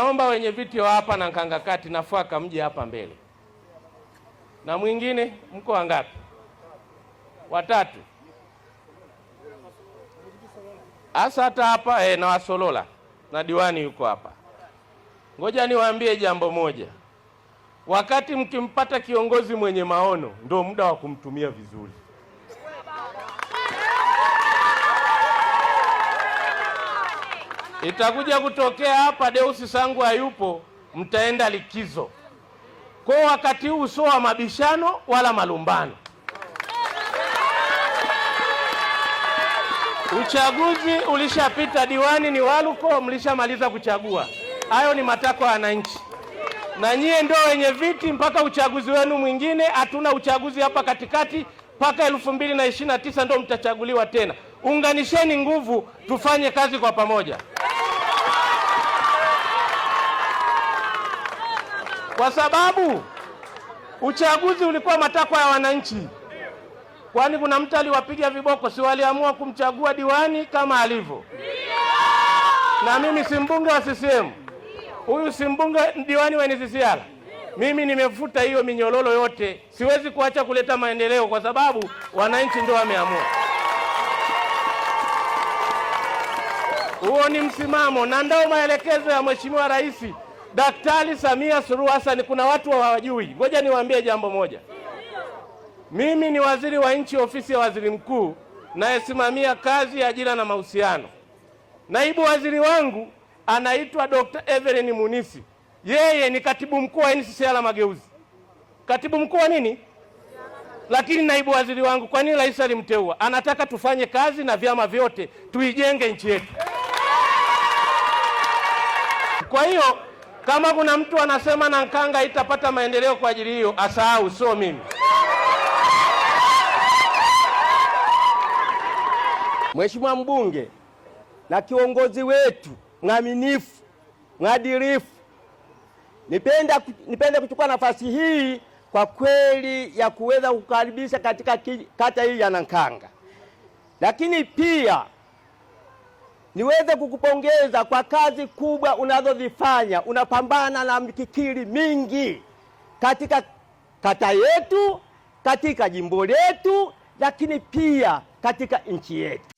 Ninaomba wenye viti wa hapa na Nkanga Kati nafaka mje hapa mbele. Na mwingine mko wangapi? Watatu. Asa hata hapa na Wasolola na diwani yuko hapa. Ngoja niwaambie jambo moja. Wakati mkimpata kiongozi mwenye maono ndio muda wa kumtumia vizuri. Itakuja kutokea hapa Deusi Sangu hayupo, mtaenda likizo. Kwa wakati huu sio wa mabishano wala malumbano. Uchaguzi ulishapita, diwani ni waluko, mlishamaliza kuchagua. Hayo ni matakwa ya wananchi. Na nyie ndio wenye viti mpaka uchaguzi wenu mwingine. Hatuna uchaguzi hapa katikati mpaka 2029 ndio mtachaguliwa tena. Unganisheni nguvu tufanye kazi kwa pamoja. Kwa sababu uchaguzi ulikuwa matakwa ya wananchi. Kwani kuna mtu aliwapiga viboko? Si waliamua kumchagua diwani kama alivyo? Na mimi si mbunge wa CCM. Huyu si mbunge, diwani wa NCCR. Mimi nimefuta hiyo minyololo yote. Siwezi kuacha kuleta maendeleo kwa sababu wananchi ndio wameamua. Huo ni msimamo na ndio maelekezo ya Mheshimiwa Rais Daktari Samia Suluhu Hassan. Kuna watu hawajui. Ngoja niwaambie jambo moja. Mimi ni waziri wa nchi ofisi ya waziri mkuu nayesimamia kazi ya ajira na mahusiano. Naibu waziri wangu anaitwa Dr. Evelyn Munisi. Yeye ni katibu mkuu wa NCCR Mageuzi. Katibu mkuu wa nini? Lakini naibu waziri wangu, kwa nini rais alimteua? Anataka tufanye kazi na vyama vyote, tuijenge nchi yetu. Kwa hiyo kama kuna mtu anasema na Nkanga itapata maendeleo kwa ajili hiyo, asahau, sio mimi. Mheshimiwa mbunge na kiongozi wetu mwaminifu, mwadilifu, nipende kuchukua nafasi hii kwa kweli ya kuweza kukaribisha katika kata hii ya Nkanga. Lakini pia niweze kukupongeza kwa kazi kubwa unazozifanya. Unapambana na mikikiri mingi katika kata yetu, katika jimbo letu, lakini pia katika nchi yetu.